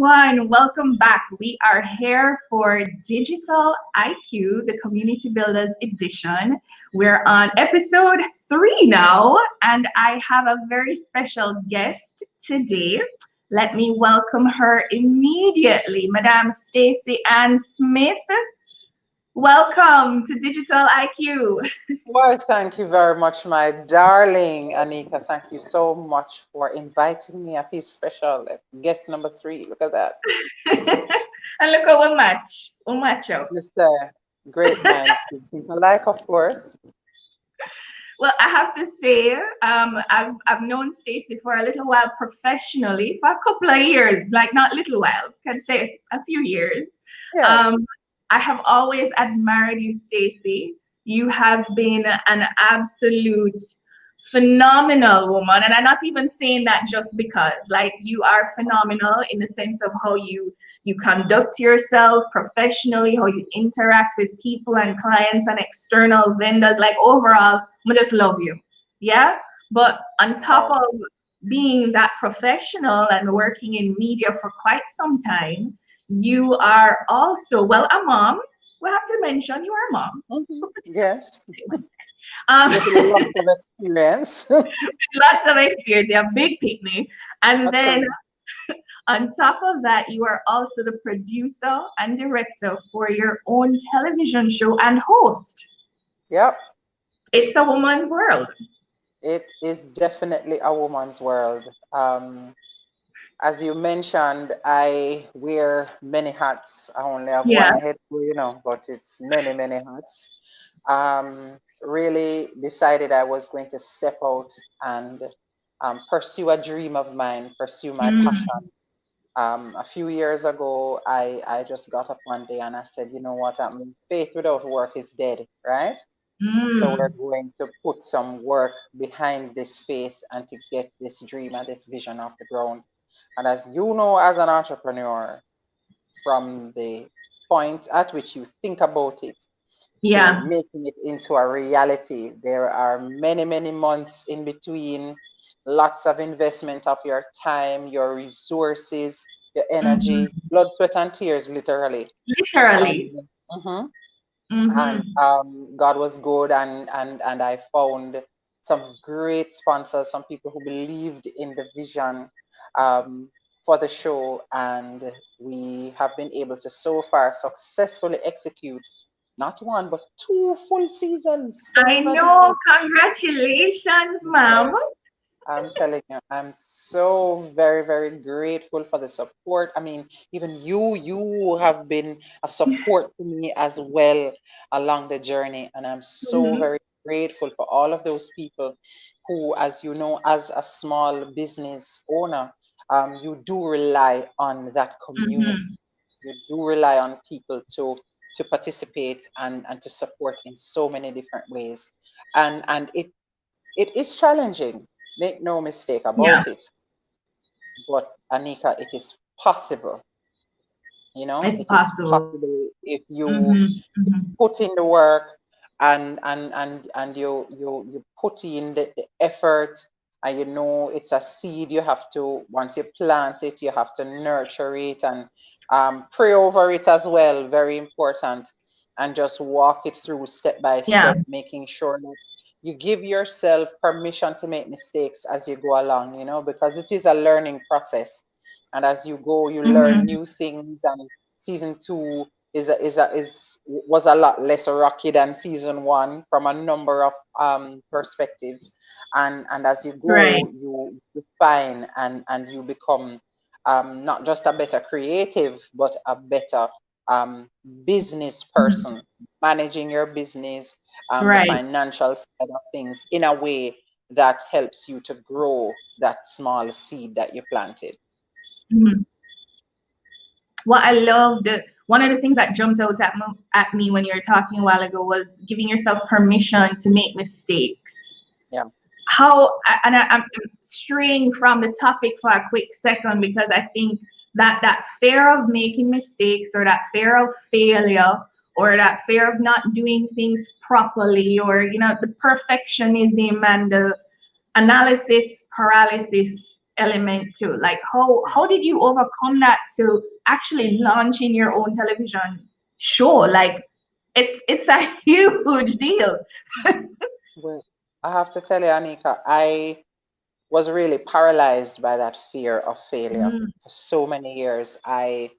everyone. Welcome back. We are here for Digital IQ, the Community Builders Edition. We're on episode 3 now, and I have a very special guest today. Let me welcome her immediately, Madame Stacy-Ann Smith. Welcome to Digital IQ. Well, thank you very much, my darling Anika. Thank you so much for inviting me. I feel special. Guest number 3. Look at that. And look at what match. What match up. Mr. Great Minds Think Alike, of course. Well, I have to say, I've known Stacy for a little while professionally, for a couple of years, like not little while, can say a few years. Yeah. I have always admired you, Stacy. You have been an absolute phenomenal woman, and I'm not even saying that just because, like, you are phenomenal in the sense of how you conduct yourself professionally, how you interact with people and clients and external vendors. Like overall, I just love you. Yeah. But on top Wow. of being that professional and working in media for quite some time, you are also, well, a mom. We have to mention you are a mom. Yes. Um, With lots of experience. lots of experience. You have big picnic. And then Actually, on top of that, you are also the producer and director for your own television show and host. yep. It's a woman's world. It is definitely a woman's world. As you mentioned, I wear many hats. I only have Yeah. one head, but it's many, many hats. Really decided I was going to step out and pursue a dream of mine, pursue my Mm, passion. A few years ago, I just got up one day and I said, you know what, faith without work is dead, right? So we're mm, going to put some work behind this faith and to get this dream and this vision off the ground. And as you know, as an entrepreneur, from the point at which you think about it to yeah. making it into a reality, there are many, many months in between, lots of investment of your time, your resources, your Hmm. energy, blood, sweat, and tears, literally. And Literally. mhm, and Hmm. God was good, and I found some great sponsors, some people who believed in the vision um, for the show, and we have been able to so far successfully execute not one but 2 full seasons. Can you I imagine know. that? Congratulations, ma'am. I'm telling you, I'm so very, very grateful for the support. I mean, even you have been a support to me as well along the journey. And I'm so Hmm. very grateful for all of those people who, as you know, as a small business owner, you do rely on that community. Hmm. You do rely on people to participate and to support in so many different ways. And it is challenging, make no mistake Yeah. about it. But Anika, it is possible. You know, It's it is possible. possible if you Hmm. Hmm. put in the work and you put in the effort, and you know it's a seed. You have to, once you plant it, you have to nurture it and pray over it as well. Very important. And just walk it through step by Yeah. step, making sure that you give yourself permission to make mistakes as you go along, because it is a learning process. And as you go, you learn Hmm. new things. And season 2 is was a lot less rocky than season 1 from a number of perspectives. And as you Right. go, you refine and you become not just a better creative, but a better um, business Mhm. person, managing your business, the Right. financial side of things in a way that helps you to grow that small seed that you planted. Mhm. What I loved, one of the things that jumped out at me when you were talking a while ago was giving yourself permission to make mistakes. Yeah. I'm straying from the topic for a quick second because I think that fear of making mistakes or that fear of failure or that fear of not doing things properly or the perfectionism and the analysis paralysis element too. Like how did you overcome that to actually launching your own television show? Like it's a huge deal. Well, I have to tell you, Anika, I was really paralyzed by that fear of failure Mm, for so many years. I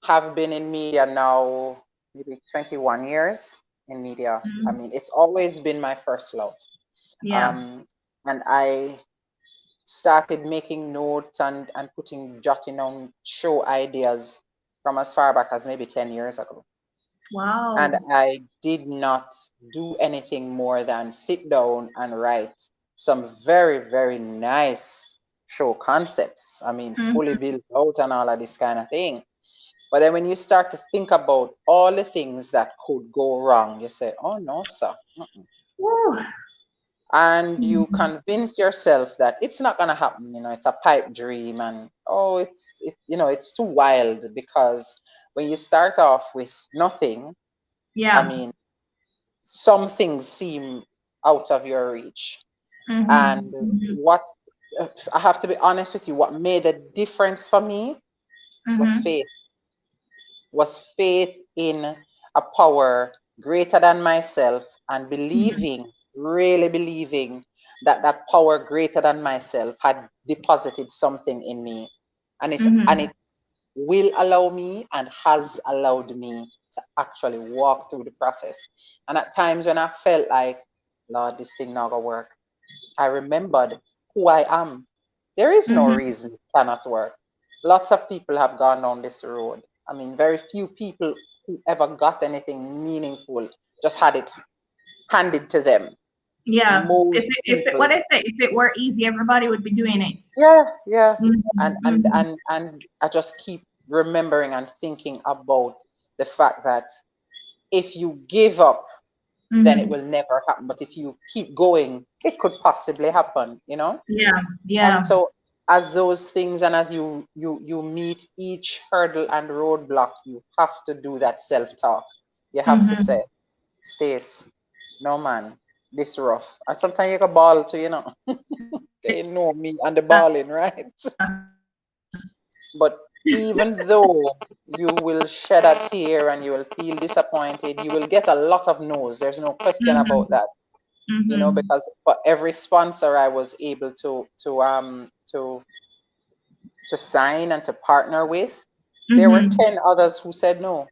have been in media now maybe 21 years in media. I mm, mean, it's always been my first love. yeah. Um, and I started making notes and jotting down show ideas from as far back as maybe 10 years ago. And Wow. I did not do anything more than sit down and write some very, very nice show concepts. I mean, fully Mm-hmm. built out and all of this kind of thing. But then when you start to think about all the things that could go wrong, you say, oh no, sir. Mm-mm. Woo. And you Mhm. convince yourself that it's not gonna happen, it's a pipe dream, and oh, it's too wild, because when you start off with nothing, I Yeah. mean, some things seem out of your reach. Mm-hmm. And Mm-hmm. what I have to be honest with you, what made a difference for me was Mm-hmm. faith. Was faith in a power greater than myself, and Mm-hmm. believing, really believing, that that power greater than myself had deposited something in me, and Mm-hmm. it will allow me and has allowed me to actually walk through the process. And at times when I felt like, Lord, this thing not gonna work, I remembered who I am. There is no Mm-hmm. reason it cannot work. Lots of people have gone down this road. I mean, very few people who ever got anything meaningful just had it handed to them. Yeah. Most If it, what people, I say, if it were easy, everybody would be doing it. yeah, yeah. And Mm-hmm. and Mm-hmm. and and I just keep remembering and thinking about the fact that if you give up, then it Mm-hmm. will never happen. But if you keep going, it could possibly happen. Yeah. And Yeah. so as those things, and as you meet each hurdle and roadblock, you have to do that self-talk. You have to Mm-hmm. say, Stace, no man, this rough. And sometimes you can ball to, they know me and the balling, right? But even though you will shed a tear and you will feel disappointed, you will get a lot of no's. There's no question about Mm-hmm. that. Mm-hmm. Because for every sponsor I was able to sign and to partner with, there were Mm-hmm. 10 others who said no,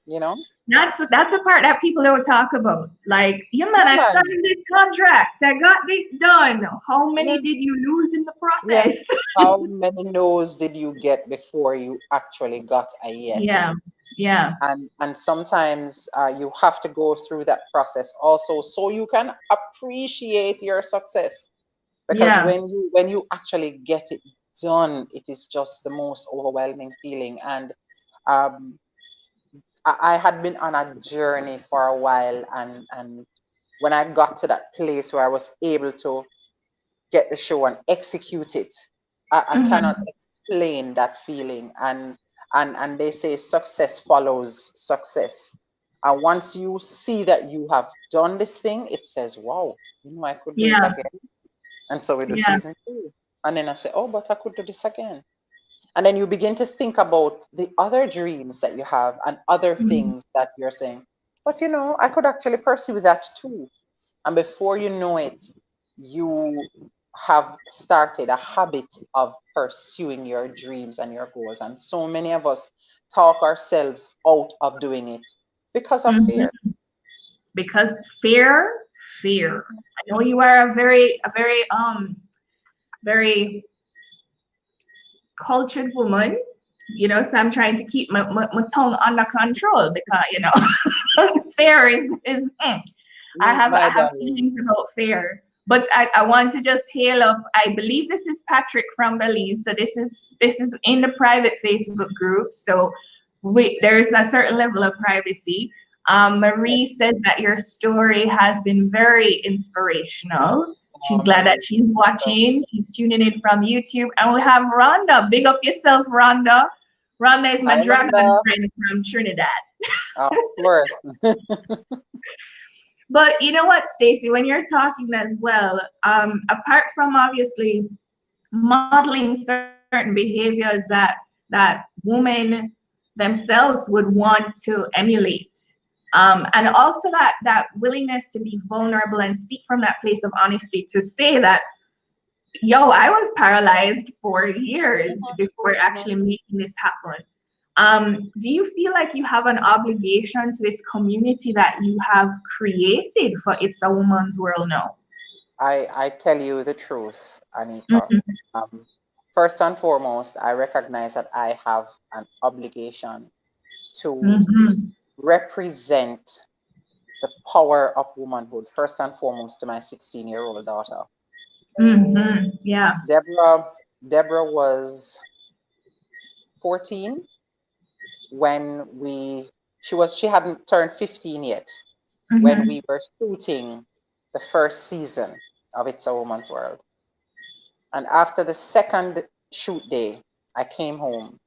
you know? That's the part that people don't talk about. Like, yeah, man, Yeah, I man. signed this contract. I got this done. How Yeah, many did you lose in the yeah. process? How many no's did you get before you actually got a yes? Yeah. Yeah. And sometimes you have to go through that process also, so you can appreciate your success. Because Yeah. when you actually get it done, it is just the most overwhelming feeling. And um, I had been on a journey for a while, and when I got to that place where I was able to get the show and execute it, I cannot Mm-hmm. explain that feeling. And they say success follows success. And once you see that you have done this thing, it says, wow, I could do it Yeah. again. And so we do Yeah. season 2. And then I say, oh, but I could do this again. And then you begin to think about the other dreams that you have and other Mhm. things that you're saying, but I could actually pursue that too. And before you know it, you have started a habit of pursuing your dreams and your goals. And so many of us talk ourselves out of doing it because of fear. Mhm. Because fear. I know you are very cultured woman, so I'm trying to keep my tongue under control because, fear is. I My have darling, feelings about fear. But I want to just hail up. I believe this is Patrick from Belize. So this is in the private Facebook group. So there's a certain level of privacy. yes. Marie says that your story has been very inspirational. She's Oh, glad that Marie. she's watching. She's tuning in from YouTube. And we have Rhonda. Big up yourself, Rhonda. Rhonda is my Hi, dragon Rhonda. friend from Trinidad. Of course. But you know what, Stacey, when you're talking as well, apart from obviously modeling certain behaviors that women themselves would want to emulate. And also that willingness to be vulnerable and speak from that place of honesty to say that, yo, I was paralyzed for years before actually making this happen. Do you feel like you have an obligation to this community that you have created for It's a Woman's World now? I tell you the truth, Anika. Mm-hmm. Um, First and foremost, I recognize that I have an obligation to Mm-hmm. represent the power of womanhood, first and foremost, to my 16-year-old daughter. Mm-hmm. Yeah. Deborah, Deborah was 14 when she hadn't turned 15 yet when Mm-hmm. we were shooting the first season of It's a Woman's World. And after the second shoot day, I came home.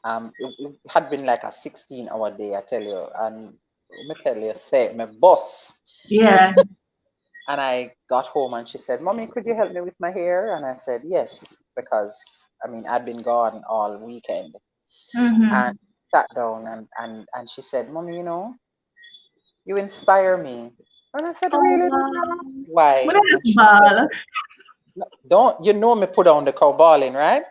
It had been like a 16-hour day, I tell you. And let me tell you, say, my boss. Yeah. And I got home and she said, Mommy, could you help me with my hair? And I said, yes, because I mean, I'd been gone all weekend. And Mm-hmm. sat down and she said, Mommy, you inspire me. And I said, Oh, really? wow. What Why? a And she said, ball. "No, don't you know me put on the cow balling, right?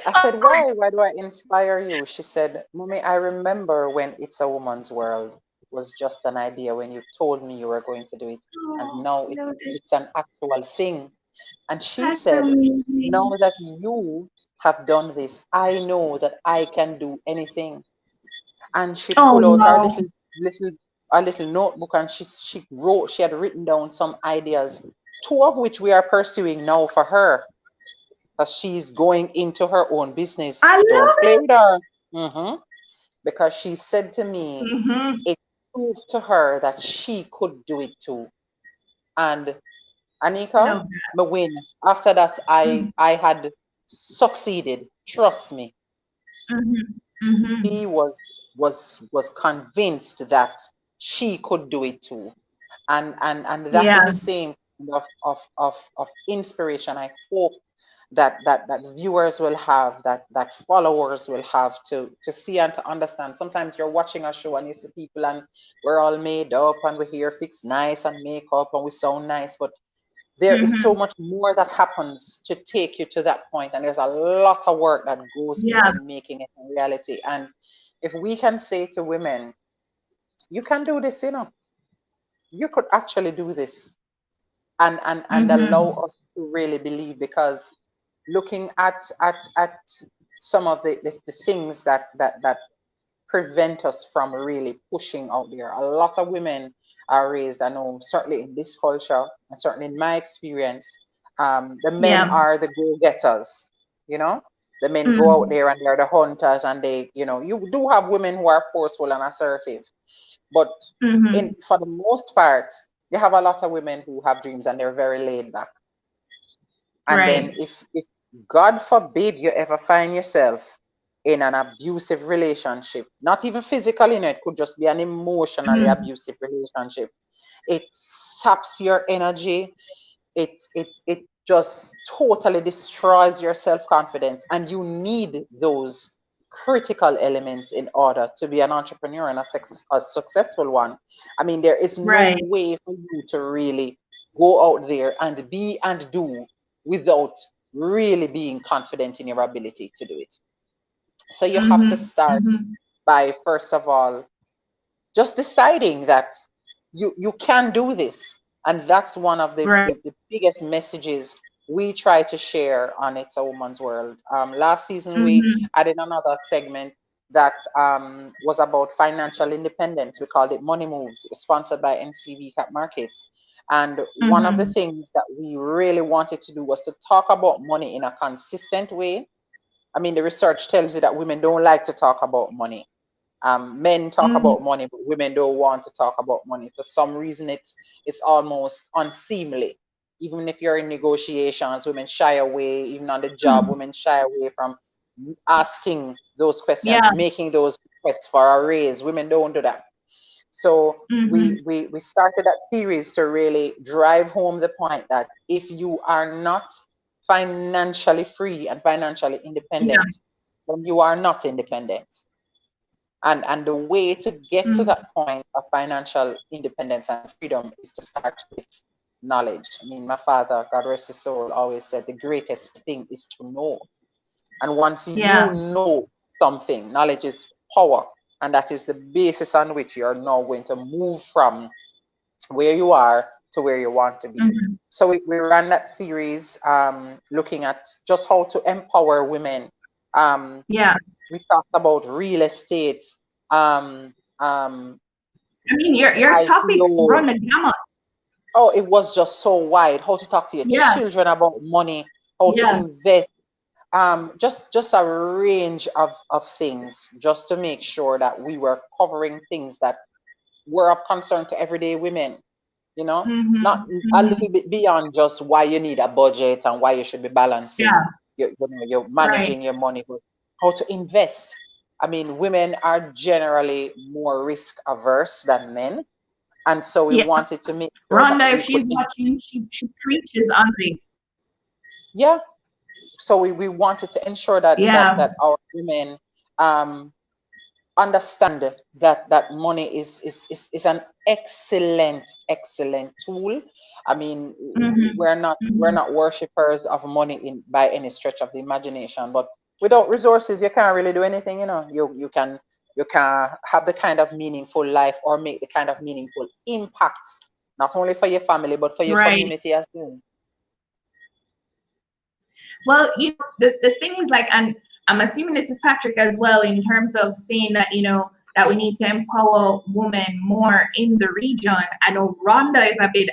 I Of said, course. why? Why do I inspire you? She said, Mommy, I remember when It's a Woman's World was just an idea when you told me you were going to do it. And Oh, now it's love it. it's an actual thing. And she That's said, now amazing. that you have done this, I know that I can do anything. And she Oh, pulled out her wow. little a little notebook and she had written down some ideas, two of which we are pursuing now for her because she's going into her own business. I Don't love play it. with her. Because she said to me, Mm-hmm. it proved to her that she could do it too. And Anika, Love my win. After that, that. I had succeeded. Trust me. Mm-hmm. Mm-hmm. She was convinced that she could do it too. And that is Yeah. the same kind of inspiration I hope that viewers will have, that followers will have to see and to understand. Sometimes you're watching a show and you see people and we're all made up and we're here fixed nice and makeup and we sound nice, but there is so Mm-hmm. much more that happens to take you to that point, and there's a lot of work that goes Yeah. into making it a reality. And if we can say to women, you can do this, you could actually do this, and allow Mm-hmm. us to really believe, because looking at some of the things that prevent us from really pushing out there. A lot of women are raised, I know, certainly in this culture, and certainly in my experience, the men Yeah. are the go-getters, you know? The men go out Mm-hmm. there and they're the hunters, and you do have women who are forceful and assertive, but Mm-hmm. for the most part, you have a lot of women who have dreams and they're very laid back. And then Right. if God forbid you ever find yourself in an abusive relationship, not even physically, it could just be an emotionally Mm-hmm. abusive relationship. It saps your energy. It just totally destroys your self-confidence, and you need those critical elements in order to be an entrepreneur and a successful one. I mean, there is no Right. way for you to really go out there and be and do without really being confident in your ability to do it. So you have to Mm-hmm. start Mm-hmm. by, first of all, just deciding that you can do this. And that's one of Right. the biggest messages we try to share on It's a Woman's World. Last season we Mm-hmm. added another segment that was about financial independence. We called it Money Moves, sponsored by NCV Cap Markets. And one of the Mm-hmm. things that we really wanted to do was to talk about money in a consistent way. I mean, the research tells you that women don't like to talk about money. Men talk Mm-hmm. about money, but women don't want to talk about money. For some reason, it's almost unseemly. Even if you're in negotiations, women shy away. Even on the job, women shy away from asking those questions, Yeah. making those requests for a raise. Women don't do that. So Mm-hmm. we started that series to really drive home the point that if you are not financially free and financially Yeah. independent, then you are not independent. And the way to get to Mm. that point of financial independence and freedom is to start with knowledge. I mean, my father, God rest his soul, always said the greatest thing is to know. And once you Yeah. know something, knowledge is power. And that is the basis on which you are now going to move from where you are to where you want to be. Mm-hmm. So we ran that series looking at just how to empower women. Yeah. We talked about real estate, um, um, I mean, your topics run IPOs. the gamut. Oh, it was just so wide. How to talk to your Yeah. children about money, how to Yeah. invest, just a range of things, just to make sure that we were covering things that were of concern to everyday women. You know, Mm-hmm. not a Mm-hmm. little bit beyond just why you need a budget and why you should be balancing, Yeah. you're Right. managing your money, but how to invest. I mean, women are generally more risk averse than men, and so we Yeah. wanted to make sure that Rhonda, if we she's could, watching, she preaches on this. yeah. So we wanted to ensure that Yeah. our women um, understand that money is an excellent tool. I mean, Mm-hmm. we're Mm-hmm. not worshippers of money in by any stretch of the imagination, but without resources you can't really do anything. You know, you can have the kind of meaningful life or make the kind of meaningful impact, not only for your family but for your Right. community as well. Well, the thing is like, and I'm assuming this is Patrick as well, in terms of saying that, that we need to empower women more in the region. I know Rhonda is a big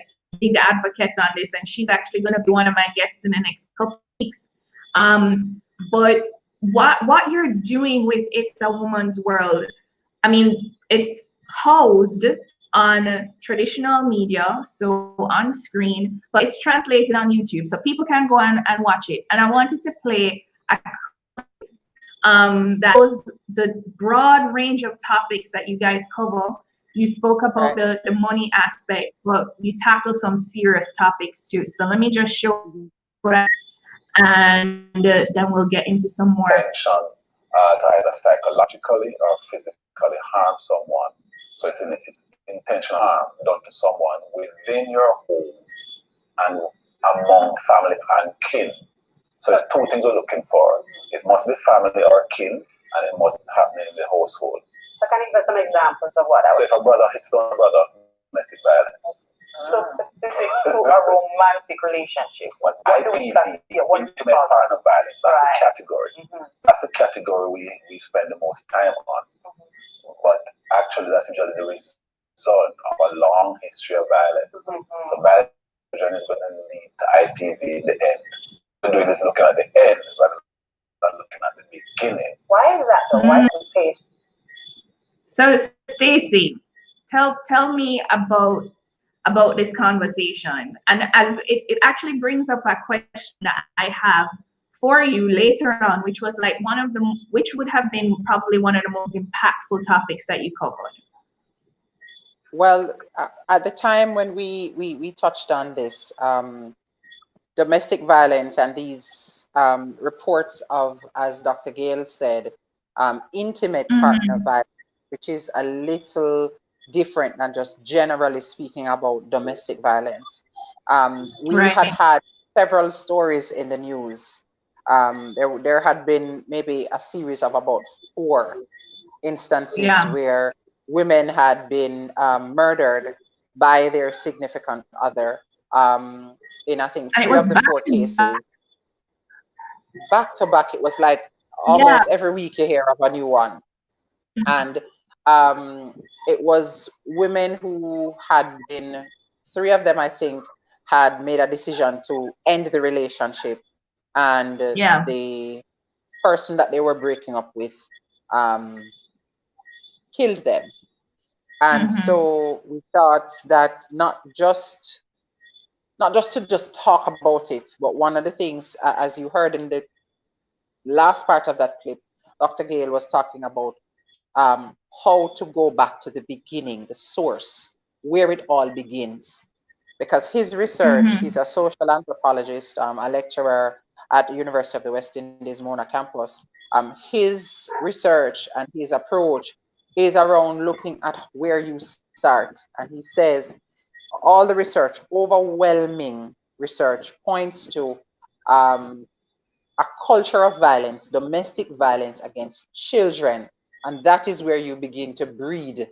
advocate on this, and she's actually going to be one of my guests in the next couple of weeks. But what you're doing with It's a Woman's World, I mean, it's housed on traditional media, so on screen, but it's translated on YouTube, so people can go and watch it. And I wanted to play a that was the broad range of topics that you guys cover. You spoke about Right. the money aspect, but you tackle some serious topics too. So let me just show Mhm. that, and then we'll get into some more. Intention to either psychologically or physically harm someone. So it's intentional harm done to someone within your home and among family and kin. So it's two things we're looking for. It must be family or kin, and it must happen in the household. So can you give some examples of what? So if a brother hits on a brother, domestic violence. So specific to a romantic relationship. What What do we IPV, what intimate partner violence, that's Right. the category. That's the category we spend the most time on. But actually, that's usually the result of a long history of violence. So violence is going to lead to IPV in the end. What we're doing is looking at the end rather than looking at the beginning. Why is that though? Why do we pay? So Stacy, tell me about this conversation, and as it actually brings up a question that I have for you later on, which was like which would have been probably one of the most impactful topics that you covered. Well, at the time when we touched on this, domestic violence and these reports of, as Dr. Gale said, intimate partner violence, which is a little different than just generally speaking about domestic violence. We Right. had several stories in the news. There had been maybe a series of about 4 instances where women had been murdered by their significant other. In I think And it 3 was of the 4 cases, back to back. It was like almost every week you hear of a new one. And it was women who had been, 3 of them I think had made a decision to end the relationship, and the person that they were breaking up with killed them. And so we thought that not just to just talk about it, but one of the things, as you heard in the last part of that clip, Dr. Gale was talking about how to go back to the beginning, the source, where it all begins. Because his research, he's a social anthropologist, a lecturer at the University of the West Indies, Mona campus. His research and his approach is around looking at where you start. And he says all the research, overwhelming research, points to a culture of violence, domestic violence against children. And that is where you begin to breed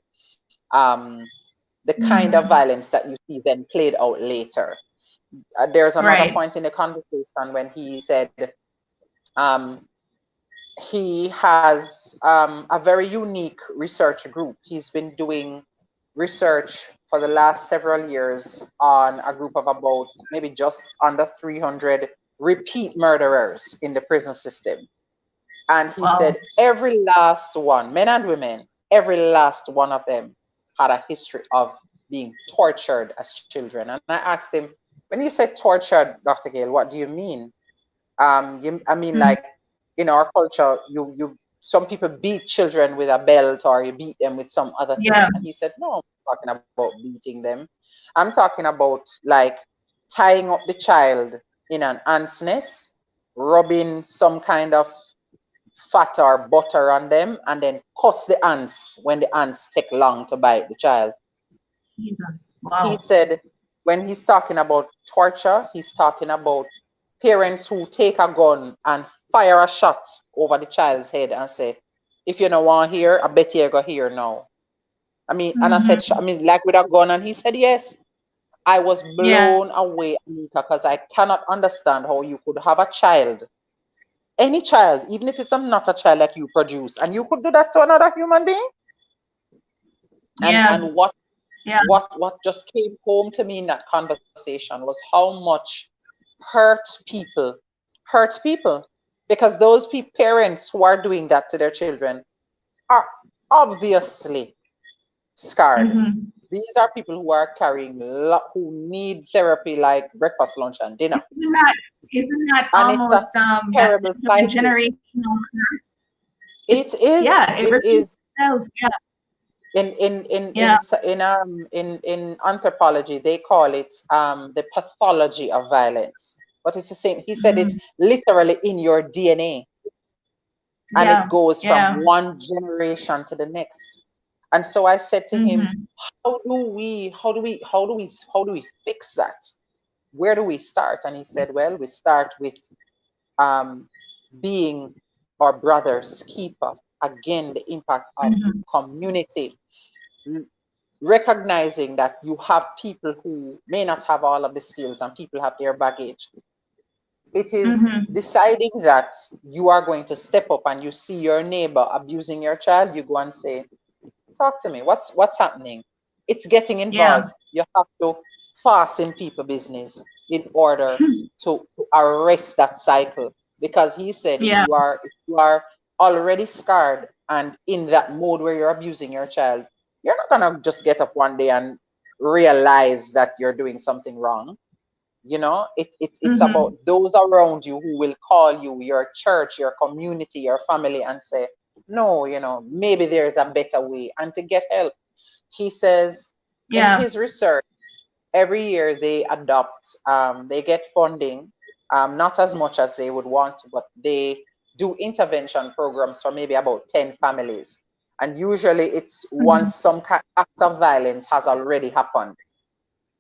the kind of violence that you see then played out later. There's another point in the conversation when he said he has a very unique research group. He's been doing research for the last several years on a group of about maybe just under 300 repeat murderers in the prison system. And he said every last one, men and women, every last one of them had a history of being tortured as children. And I asked him, when you say tortured, Dr. Gale, what do you mean? I mean, like in our culture, some people beat children with a belt or you beat them with some other thing. And he said, no, I'm talking about beating them. I'm talking about like tying up the child in an ant's nest, rubbing some kind of fat or butter on them, and then cuss the ants when the ants take long to bite the child. Jesus. He said when he's talking about torture, he's talking about parents who take a gun and fire a shot over the child's head and say, if you don't want here, I bet you go here now. I mean, and I said, I mean, like with a gun, and he said, yes. I was blown away, Anika, because I cannot understand how you could have a child, any child, even if it's not a child that you produce, and you could do that to another human being. And what just came home to me in that conversation was how much hurt people, because those parents who are doing that to their children are obviously scarred. These are people who are carrying, who need therapy like breakfast, lunch, and dinner. Isn't that almost terrible a generational curse? It is. Yeah, it is. In anthropology, they call it the pathology of violence. But it's the same. He said it's literally in your DNA, and it goes from one generation to the next. And so I said to him, how do we fix that? Where do we start? And he said, well, we start with being our brother's keeper. Again, the impact of community, recognizing that you have people who may not have all of the skills and people have their baggage. It is deciding that you are going to step up, and you see your neighbor abusing your child, you go and say, talk to me, what's happening? It's getting involved. You have to fasten people business in order to arrest that cycle, because he said if you are already scarred and in that mode where you're abusing your child, you're not gonna just get up one day and realize that you're doing something wrong. You know, it's about those around you who will call you, your church, your community, your family, and say, no, you know, maybe there's a better way, and to get help. He says in his research, every year they adopt, they get funding, not as much as they would want to, but they do intervention programs for maybe about 10 families. And usually it's once some act of violence has already happened.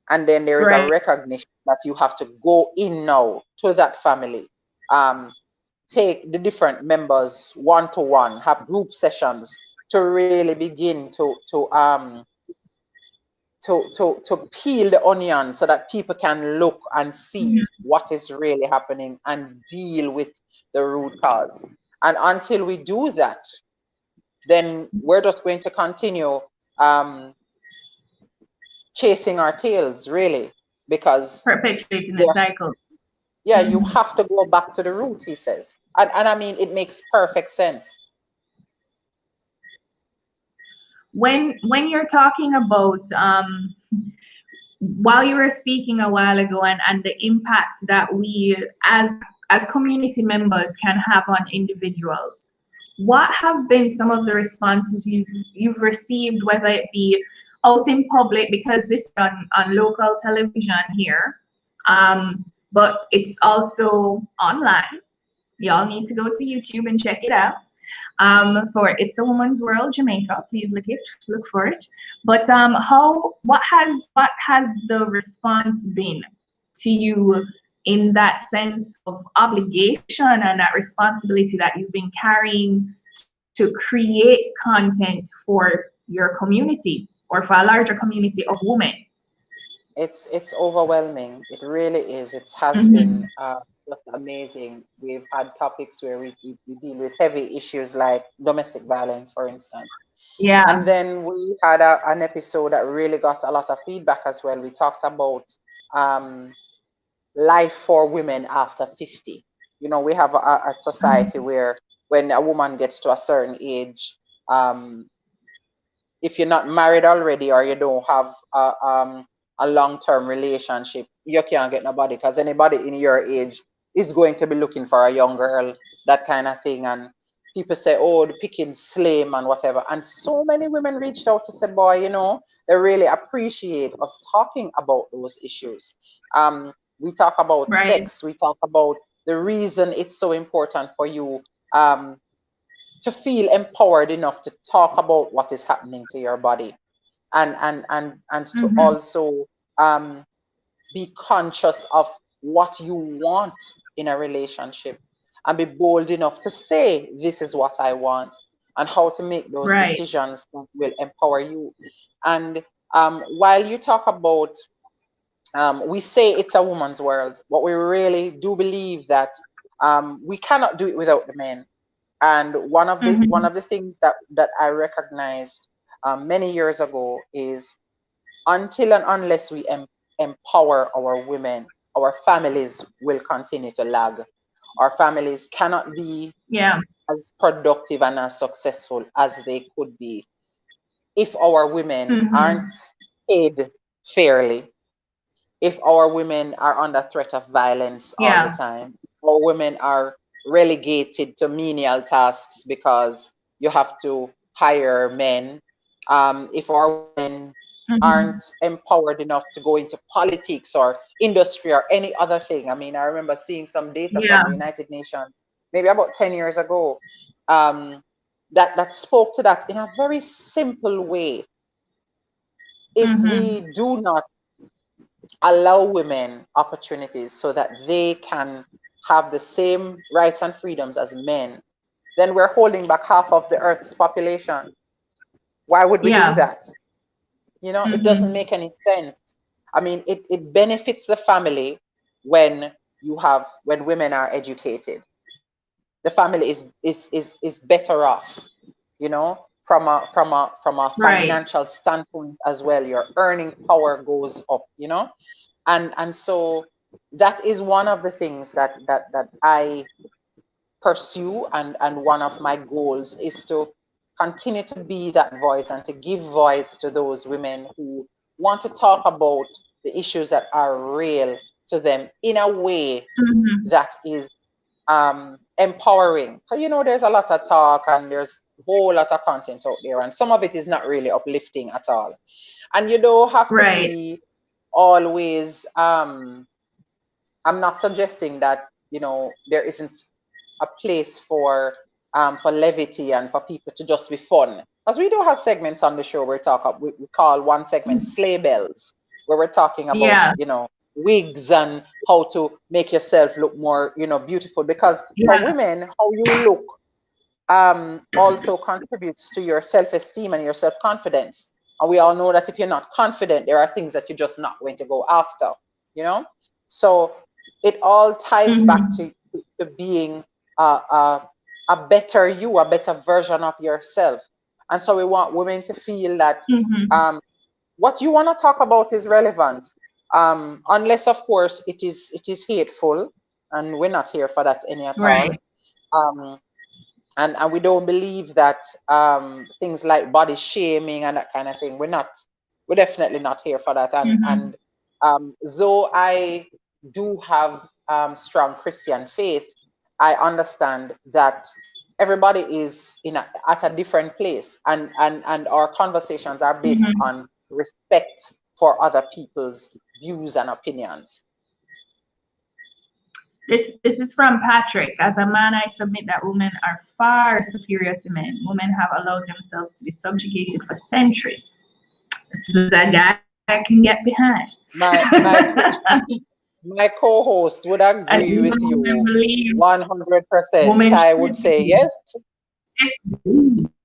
And then there is a recognition that you have to go in now to that family, take the different members one-to-one, have group sessions to really begin to peel the onion so that people can look and see what is really happening and deal with the root cause. And until we do that, then we're just going to continue chasing our tails, really, because perpetuating the cycle. Yeah, you have to go back to the roots, he says. And I mean, it makes perfect sense. When you're talking about while you were speaking a while ago, and the impact that we as community members can have on individuals, what have been some of the responses you've received, whether it be out in public, because this is on local television here, but it's also online. Y'all need to go to YouTube and check it out. For It's a Woman's World Jamaica. Please look for it. But what has the response been to you in that sense of obligation and that responsibility that you've been carrying to create content for your community or for a larger community of women? It's overwhelming. It really is. It has Mm-hmm. been just amazing. We've had topics where we deal with heavy issues like domestic violence, for instance. Yeah. And then we had an episode that really got a lot of feedback as well. We talked about um, life for women after 50. You know, we have a society Mm-hmm. where when a woman gets to a certain age, um, if you're not married already or you don't have a long-term relationship, you can't get nobody because anybody in your age is going to be looking for a young girl, that kind of thing. And people say, oh, the picking slim and whatever. And so many women reached out to say, boy, you know, they really appreciate us talking about those issues. We talk about Right. sex. We talk about the reason it's so important for you um, to feel empowered enough to talk about what is happening to your body, and to Mm-hmm. also um, be conscious of what you want in a relationship, and be bold enough to say this is what I want, and how to make those Right. decisions that will empower you. And while you talk about we say it's a woman's world, but we really do believe that we cannot do it without the men. And one Mm-hmm. of the things that I recognized many years ago is, until and unless we empower our women, our families will continue to lag. Our families cannot be Yeah. as productive and as successful as they could be if our women Mm-hmm. aren't paid fairly, if our women are under threat of violence all the Yeah. time, our women are relegated to menial tasks because you have to hire men, if our women Mm-hmm. aren't empowered enough to go into politics or industry or any other thing. I mean, I remember seeing some data Yeah. from the United Nations maybe about 10 years ago, um, that spoke to that in a very simple way. If Mm-hmm. we do not allow women opportunities so that they can have the same rights and freedoms as men, then we're holding back half of the earth's population. Why would we do Yeah. that? You know, it doesn't Mm-hmm. make any sense. I mean, it benefits the family when when women are educated. The family is better off, you know, from a Right. financial standpoint as well. Your earning power goes up, you know. And so that is one of the things that I pursue, and one of my goals is to continue to be that voice and to give voice to those women who want to talk about the issues that are real to them in a way Mm-hmm. that is empowering. 'Cause, you know, there's a lot of talk and there's a whole lot of content out there, and some of it is not really uplifting at all. And you don't have to Right. be always I'm not suggesting that, you know, there isn't a place for levity and for people to just be fun, because we do have segments on the show where we call one segment sleigh bells, where we're talking about, Yeah. you know, wigs and how to make yourself look more, you know, beautiful, because for Yeah. women, how you look also contributes to your self-esteem and your self-confidence. And we all know that if you're not confident, there are things that you're just not going to go after, you know? So it all ties back Mm-hmm. to being a better you, a better version of yourself. And so we want women to feel that Mm-hmm. um, what you want to talk about is relevant, unless, of course, it is hateful, and we're not here for that any at all. Right. Um, and we don't believe that things like body shaming and that kind of thing, we're definitely not here for that. and Mm-hmm. and though I do have strong Christian faith, I understand that everybody is at a different place, and our conversations are based Mhm. on respect for other people's views and opinions. This is from Patrick. As a man, I submit that women are far superior to men. Women have allowed themselves to be subjugated for centuries. This is a guy I can get behind. My my co-host would And agree even with women you believe 100%. women I would should say be. yes.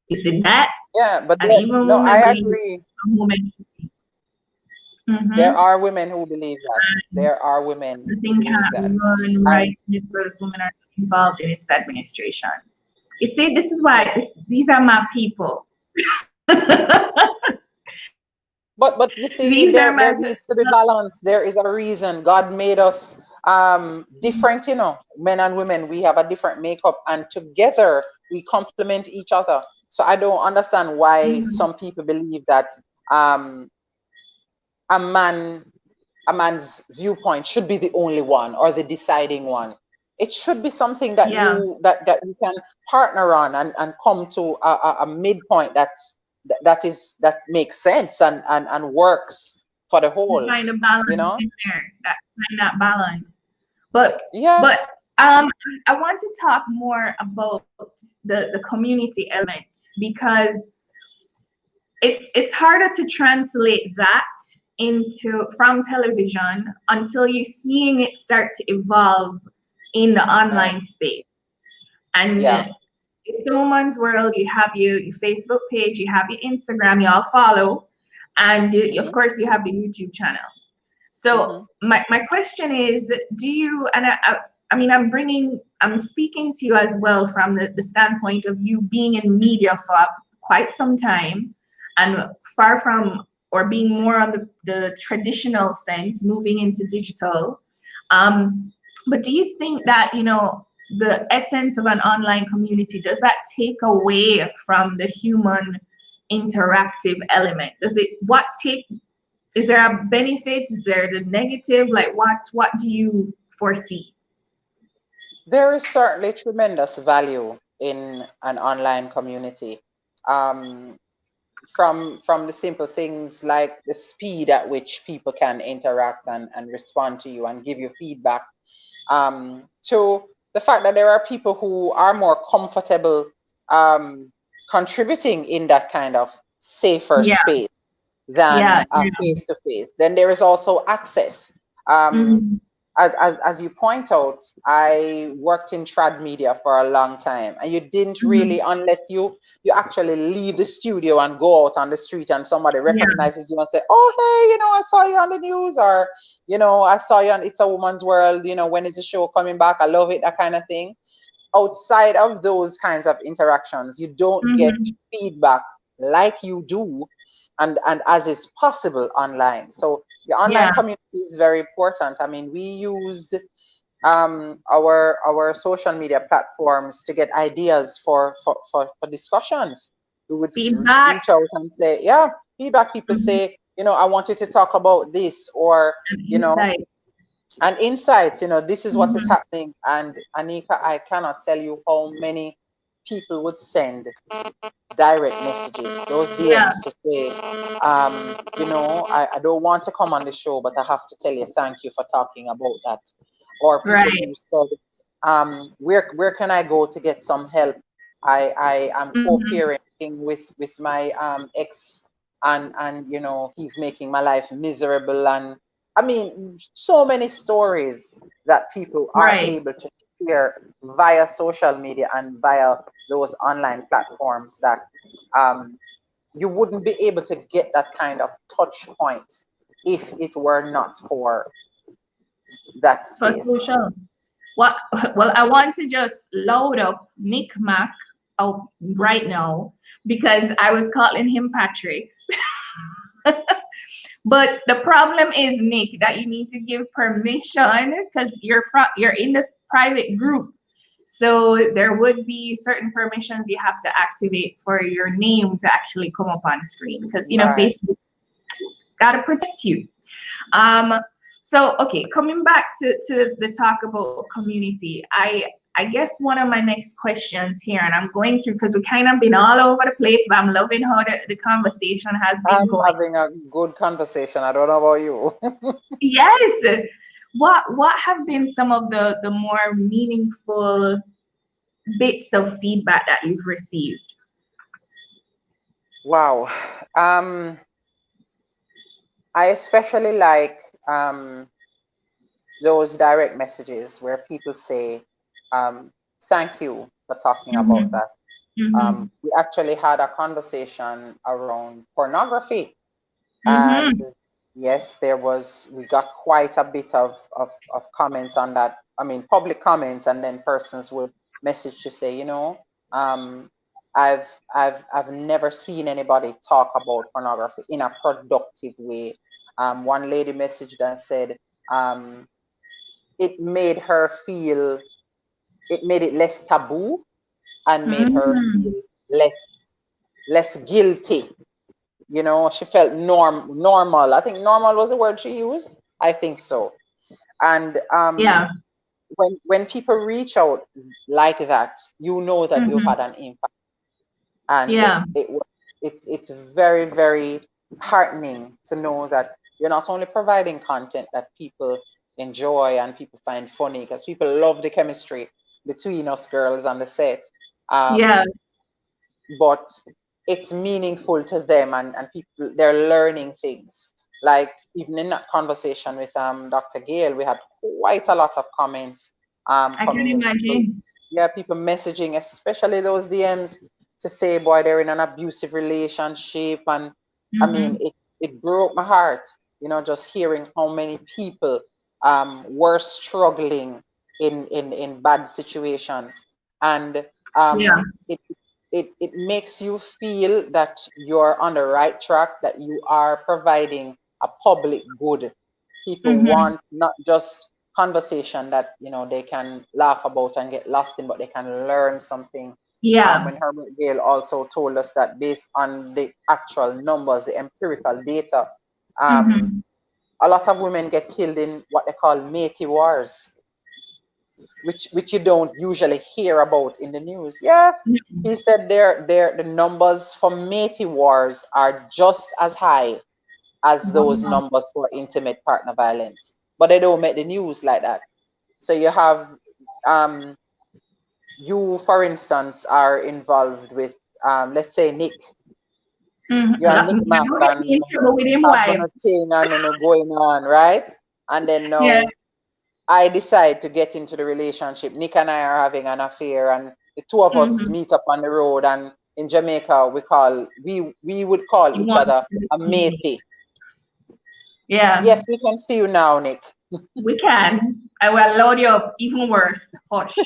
You see that? Yeah, but And even no, women I believe agree. some women should be. There Mm-hmm. are women who believe that. There are women The who thing believe can't that. run right And in this world if women are involved in its administration. You see, this is why these are my people. but you see, These are my there needs to be balance. There is a reason God made us different, men and women. We have a different makeup, and together we complement each other. So I don't understand why some people believe that um a man's viewpoint should be the only one or the deciding one. It should be something that yeah. that you can partner on, and come to a midpoint that makes sense and works for the whole, Find a balance you know? in there. Find that balance. But Yeah, but I want to talk more about the community element, because it's harder to translate that into from television until you're seeing it start to evolve in the right. online space. And Yeah. it's a woman's world. You have your Facebook page, you have your Instagram, you all follow, and of Mm-hmm. course you have the YouTube channel. So Mm-hmm. my question is, do you, and I mean, I'm speaking to you as well from the standpoint of you being in media for quite some time and far from, or being more on the traditional sense, moving into digital. But do you think that, the essence of an online community, does that take away from the human interactive element? Is there a benefit? Is there the negative? Like what do you foresee? There is certainly tremendous value in an online community. Um, from the simple things like the speed at which people can interact and respond to you and give you feedback, to the fact that there are people who are more comfortable contributing in that kind of safer Yeah, space than yeah, yeah. face to face. Then there is also access. Um, Mhm. as you point out, I worked in trad media for a long time, and you didn't really, Mhm. unless you actually leave the studio and go out on the street and somebody Yeah, recognizes you and say, "Oh, hey, I saw you on the news," or I saw you on It's a Woman's World. When is the show coming back? I love it, that kind of thing. Outside of those kinds of interactions, you don't get mhm. feedback like you do, and as is possible online. So the online Yeah, community is very important. I mean, we used our social media platforms to get ideas for discussions. We would feedback reach out and say, yeah, feedback. People mhm, say, I wanted to talk about this, or and you know insight. and insights. This is what is Mhm. happening. And Anika, I cannot tell you how many people would send direct messages, those Yeah, DMs, to say, I don't want to come on the show, but I have to tell you thank you for talking about that. Or people right. who said, where can I go to get some help? I am Mhm. co-parenting with my ex, and he's making my life miserable. And I mean, so many stories that people are Right. able to share via social media and via those online platforms that you wouldn't be able to get that kind of touch point if it were not for that For space. social. What? Well, I want to just load up Nick Mac out right now because I was calling him Patrick. But the problem is, Nick, that you need to give permission because you're in the private group. So there would be certain permissions you have to activate for your name to actually come up on screen because Right. Facebook gotta protect you. Um, so okay, coming back to the talk about community, I guess one of my next questions here, and I'm going through because we kind of been all over the place, but I'm loving how the conversation has been I'm going. having a good conversation. I don't know about you. Yes. What have been some of the more meaningful bits of feedback that you've received? Wow. I especially like those direct messages where people say, thank you for talking about Mm-hmm. that. Mm-hmm. We actually had a conversation around pornography. And Mm-hmm. yes, we got quite a bit of comments on that. I mean, public comments, and then persons would message to say, um, I've never seen anybody talk about pornography in a productive way. One lady messaged and said, um, it made her feel, it made it less taboo and made her Mm-hmm. feel less guilty. She felt normal. I think normal was the word she used. I think so. And Yeah. when people reach out like that, you know that you Mm-hmm. had an impact, and Yeah. it's very, very heartening to know that you're not only providing content that people enjoy and people find funny, because people love the chemistry between us girls on the set. Yeah. Um, but it's meaningful to them, and people, they're learning things. Like even in that conversation with Dr. Gale, we had quite a lot of comments I can coming in. People, imagine. yeah, people messaging, especially those DMs, to say, boy, they're in an abusive relationship. And I mean, Mm-hmm. it broke my heart, just hearing how many people were struggling in bad situations. And Yeah. it makes you feel that you're on the right track, that you are providing a public good. People Mm-hmm. want not just conversation that they can laugh about and get lost in, but they can learn something. Yeah. When Herbert Gale also told us that based on the actual numbers, the empirical data, um, Mm-hmm. a lot of women get killed in what they call matey wars, which you don't usually hear about in the news. Yeah, he said the numbers for matey wars are just as high as those Wow. numbers for intimate partner violence, but they don't make the news like that. So you have you, for instance, are involved with let's say Nick. You Mm-hmm. and Nick Mack Don't get me and in trouble with him having wife. a thing and going on, right? And then Yeah. now I decide to get into the relationship. Nick and I are having an affair, and the two of us Mm-hmm. meet up on the road. And in Jamaica, we would call You each want other to a see me. matey. Yeah. Yes, we can see you now, Nick. We can. I will load you up. Even worse. Hush.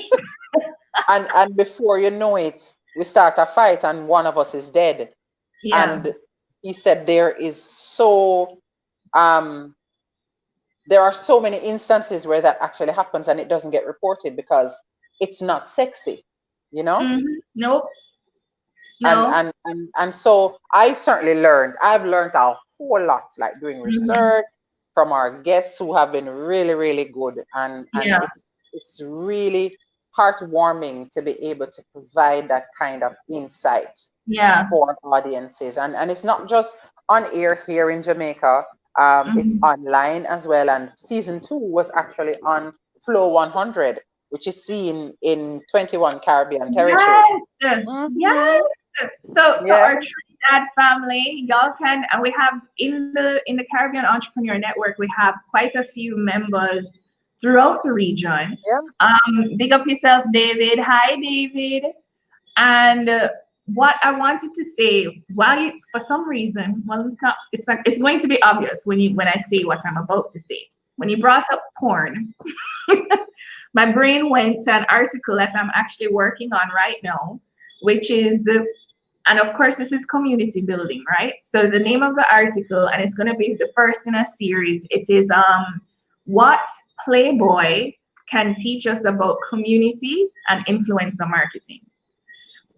And before you know it, we start a fight, and one of us is dead. Yeah. And he said um there are so many instances where that actually happens, and it doesn't get reported because it's not sexy, you know. Mm-hmm. Nope. and No. and and so I've learned a whole lot, like doing Mm-hmm. research from our guests who have been really, really good, and Yeah. it's really heartwarming to be able to provide that kind of insight Yeah. for audiences. And it's not just on air here in Jamaica, it's Mm-hmm. online as well. And season 2 was actually on Flow 100, which is seen in 21 Caribbean territories. Yes. Hmm. Yes. So Yeah. our Trinidad family, y'all can, and we have in the Caribbean Entrepreneur Network, we have quite a few members throughout the region. Yeah. Big up yourself, David. Hi, David. And what I wanted to say, while you, for some reason, well, it's going to be obvious when I say what I'm about to say. When you brought up porn, my brain went to an article that I'm actually working on right now, which is, and of course, this is community building, right? So the name of the article, and it's going to be the first in a series. It is what Playboy can teach us about community and influencer marketing.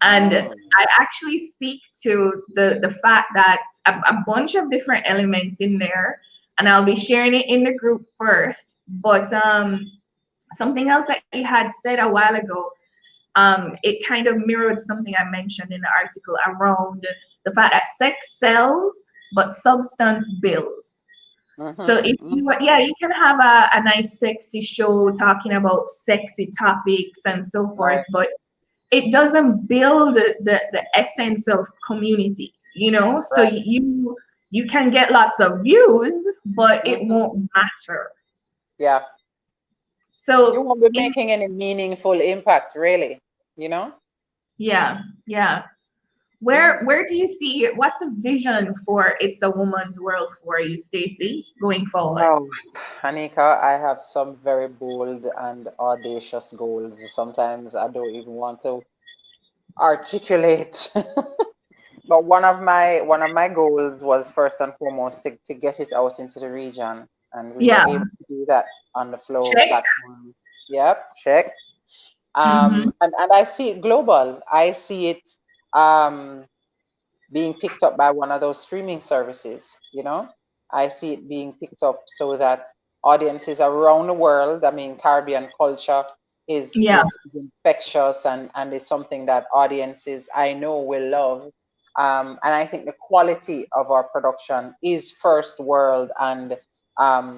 And I actually speak to the fact that a bunch of different elements in there, and I'll be sharing it in the group first. But something else that you had said a while ago, it kind of mirrored something I mentioned in the article around the fact that sex sells, but substance builds. So if you, yeah, you can have a nice sexy show talking about sexy topics and so forth, Right. but it doesn't build the essence of community, you know? So Right. you can get lots of views, but it won't matter. Yeah. You So won't be making any meaningful impact, really, you know? yeah, yeah. Mm. Where do you see, what's the vision for It's a Woman's World for you, Stacy, going forward? Oh, Anika, I have some very bold and audacious goals. Sometimes I don't even want to articulate. But one of my goals was first and foremost to get it out into the region, and we were Yeah, able to do that on the Flow check. platform. Yep, check. Mm-hmm. And I see it global. I see it um, being picked up by one of those streaming services. I see it being picked up so that audiences around the world. I mean, Caribbean culture is Yeah, is, is infectious, and is something that audiences I know will love. And I think the quality of our production is first world and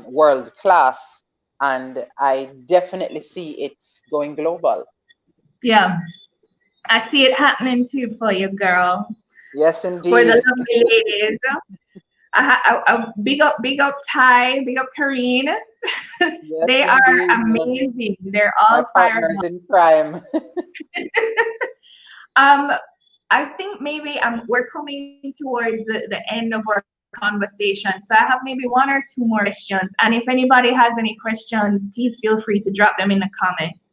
world class, and I definitely see it going global. yeah. I see it happening too for you, girl. Yes, For the indeed. lovely ladies. Big up Ty, big up Kareen. Yes, They are indeed. amazing. They're My all fired partners up. in crime. Um, I think maybe we're coming towards the end of our conversation. So I have maybe one or two more questions. And if anybody has any questions, please feel free to drop them in the comments.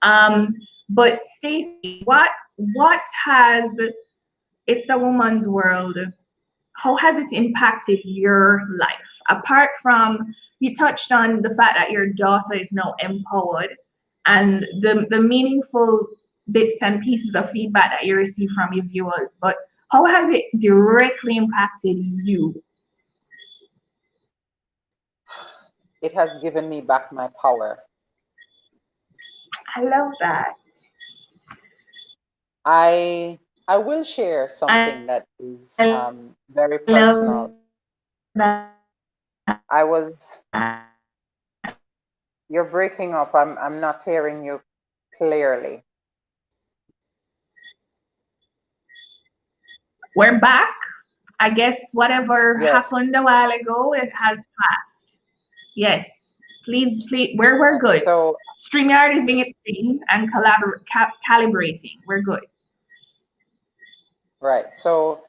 Um, but Stacy, what has It's a Woman's World, how has it impacted your life? Apart from, you touched on the fact that your daughter is now empowered and the meaningful bits and pieces of feedback that you receive from your viewers, but how has it directly impacted you? It has given me back my power. I love that. I I will share I something that is love very that. personal. I was You're breaking up. I'm not hearing you clearly. We're back. I guess whatever Yes. happened a while ago, it has passed. Yes. Please, we're Right. good. So StreamYard is doing its thing and calibrating. We're good. right. So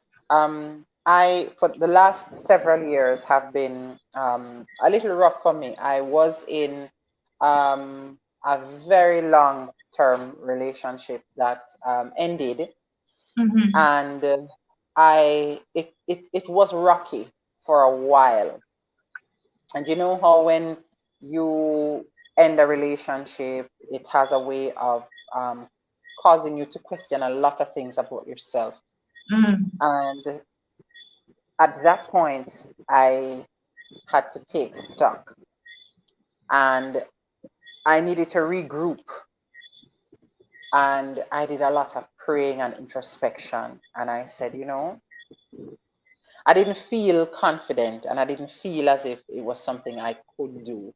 I for the last several years have been a little rough for me. I was in a very long term relationship that ended, Mm-hmm. and it was rocky for a while. And you know how when you end a relationship, it has a way of um, causing you to question a lot of things about yourself. Mm. And at that point, I had to take stock, and I needed to regroup. And I did a lot of praying and introspection. And I said, I didn't feel confident, and I didn't feel as if it was something I could do.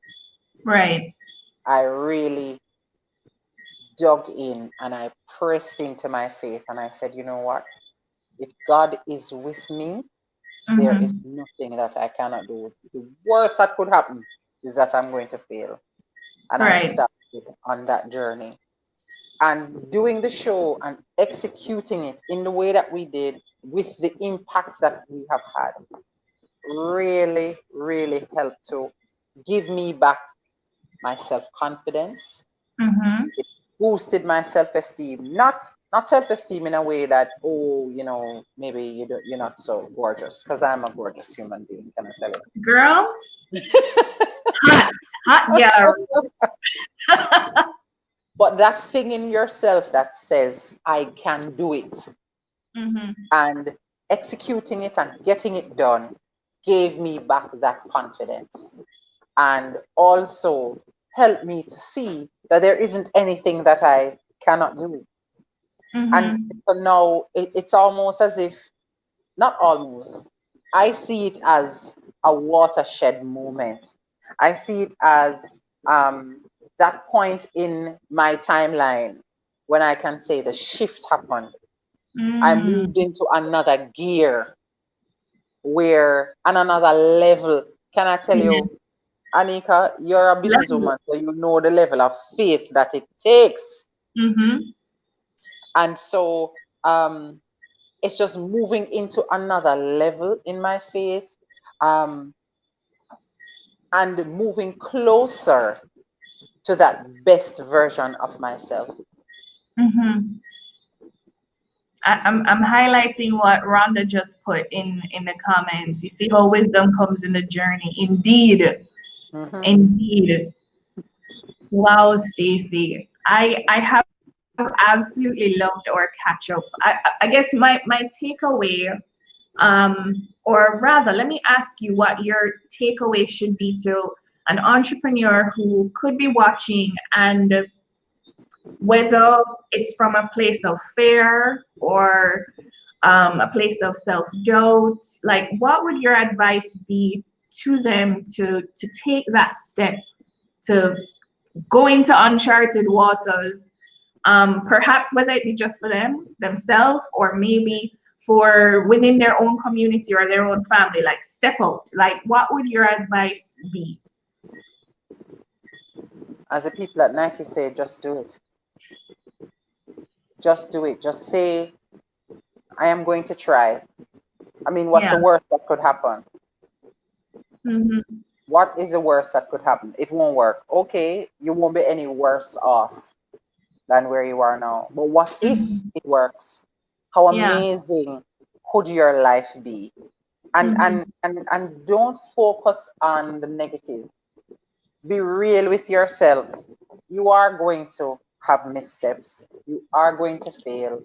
Right. I really dug in and I pressed into my faith, and I said, you know what? If God is with me, there is Mm-hmm. nothing that I cannot do. The worst that could happen is that I'm going to fail. And I Right. started on that journey. And doing the show and executing it in the way that we did, with the impact that we have had, really, really helped to give me back my self-confidence. Mm-hmm. It boosted my self-esteem. Not self-esteem in a way that, oh, maybe you're not so gorgeous, because I'm a gorgeous human being, can I tell Girl, hot, hot girl. But that thing in yourself that says, I can do it, Mm-hmm. and executing it and getting it done gave me back that confidence, and also helped me to see that there isn't anything that I cannot do. And so now it's almost as if, not almost, I see it as a watershed moment. I see it as that point in my timeline when I can say the shift happened. I moved into another gear where, and another level. Can I tell you, Anika, you're a businesswoman, so you know the level of faith that it takes. And so it's just moving into another level in my faith, and moving closer to that best version of myself. I'm highlighting what Rhonda just put in the comments. You see how wisdom comes in the journey. Indeed. Indeed. Wow, Stacy. I have absolutely loved our catch up. I guess my takeaway, or rather, let me ask you what your takeaway should be to an entrepreneur who could be watching, and whether it's from a place of fear or a place of self-doubt, like what would your advice be to them to take that step to go into uncharted waters, perhaps whether it be just for themselves, or maybe for within their own community or their own family, like step out, like what would your advice be? As the people at Nike say, just do it. Just do it. Just say, I am going to try. I mean, what's the worst that could happen? What is the worst that could happen? It won't work. Okay, you won't be any worse off than where you are now. But what if it works? How amazing could your life be? And don't focus on the negative. Be real with yourself. You are going to have missteps. You are going to fail.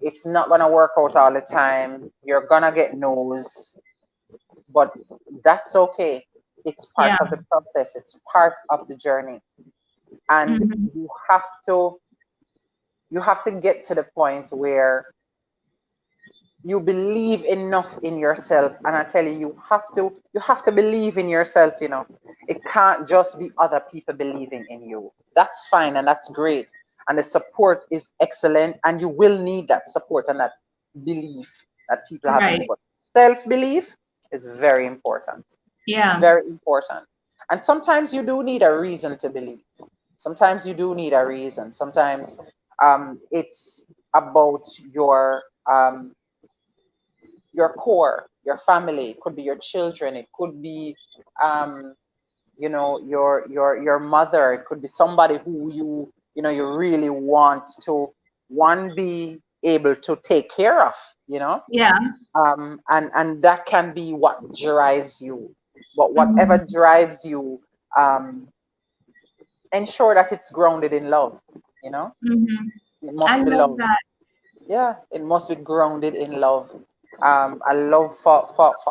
It's not going to work out all the time. You're going to get no's. But that's okay. It's part of the process. It's part of the journey. And you have to get to the point where you believe enough in yourself. And I tell you, you have to believe in yourself, you know. It can't just be other people believing in you. That's fine and that's great. And the support is excellent, and you will need that support and that belief that people have in you. But self-belief is very important. Very important. And sometimes you do need a reason to believe. Sometimes you do need a reason. Sometimes it's about your core, your family. It could be your children. It could be you know, your mother. It could be somebody who you really want to be able to take care of, you know. And that can be what drives you. But whatever drives you, ensure that it's grounded in love, you know. It must be love. Yeah, it must be grounded in love. A love for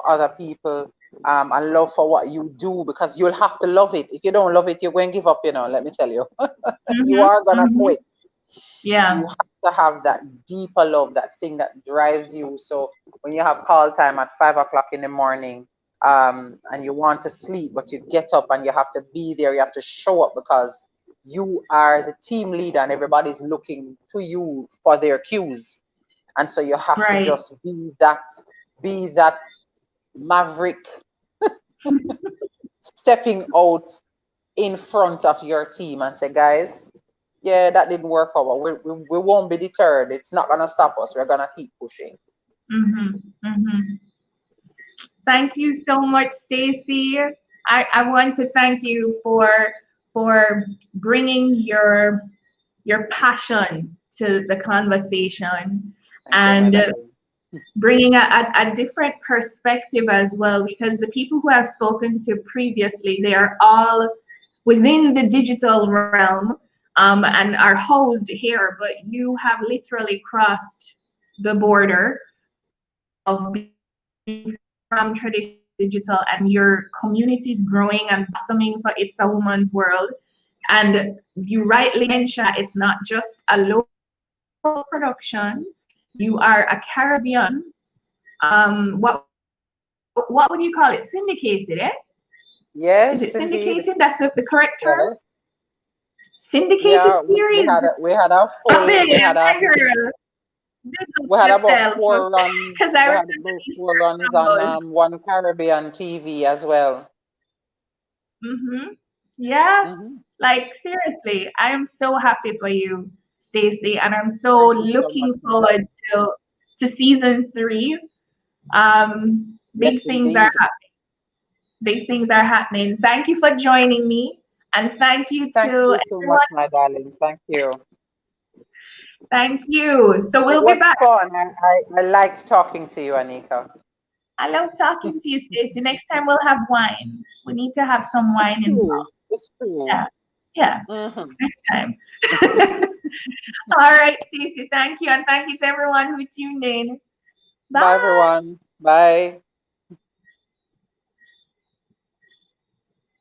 other people, a love for what you do, because you'll have to love it. If you don't love it, you're going to give up, you know, let me tell you. You are going to quit. You have to have that deeper love, that thing that drives you. So when you have call time at 5 o'clock in the morning, and you want to sleep, but you get up and you have to be there, you have to show up because you are the team leader and everybody's looking to you for their cues. And so you have to just be that maverick stepping out in front of your team and say, guys, yeah, that didn't work out, but we won't be deterred. It's not going to stop us. We're going to keep pushing. Thank you so much, Stacy. I want to thank you for bringing your passion to the conversation, and bringing a different perspective as well, because the people who I've spoken to previously, they are all within the digital realm, and are housed here, but you have literally crossed the border of being from traditional digital, and your community is growing and blossoming for It's a Woman's World. And you rightly mentioned it's not just a local production. You are a Caribbean. What would you call it? Syndicated, eh? Is it Yes, indeed. syndicated? That's the correct term? Yes. Syndicated Yeah, series. we had a full Big, we had a my girl. Big up we had about yourself. 4 runs. Because I We had remember about these 4 runs first on numbers. One Caribbean TV as well. Yeah. Hmm. Like seriously, I am so happy for you, Stacy, and I'm so Thank you so much, looking my darling. forward to season 3. Yes, Big things are indeed. happening. Big things are happening. Thank you for joining me, and thank you Thank to you so much, everyone. my darling. Thank you. Thank you. So It we'll be was back. fun. I liked talking to you, Anika. I love talking to you, Stacy. Next time we'll have wine. We need to have some It's wine true. involved. It's true. Yeah, yeah. Hmm. Next time. All right, Stacy. Thank you, and thank you to everyone who tuned in. Bye, Bye. everyone. Bye.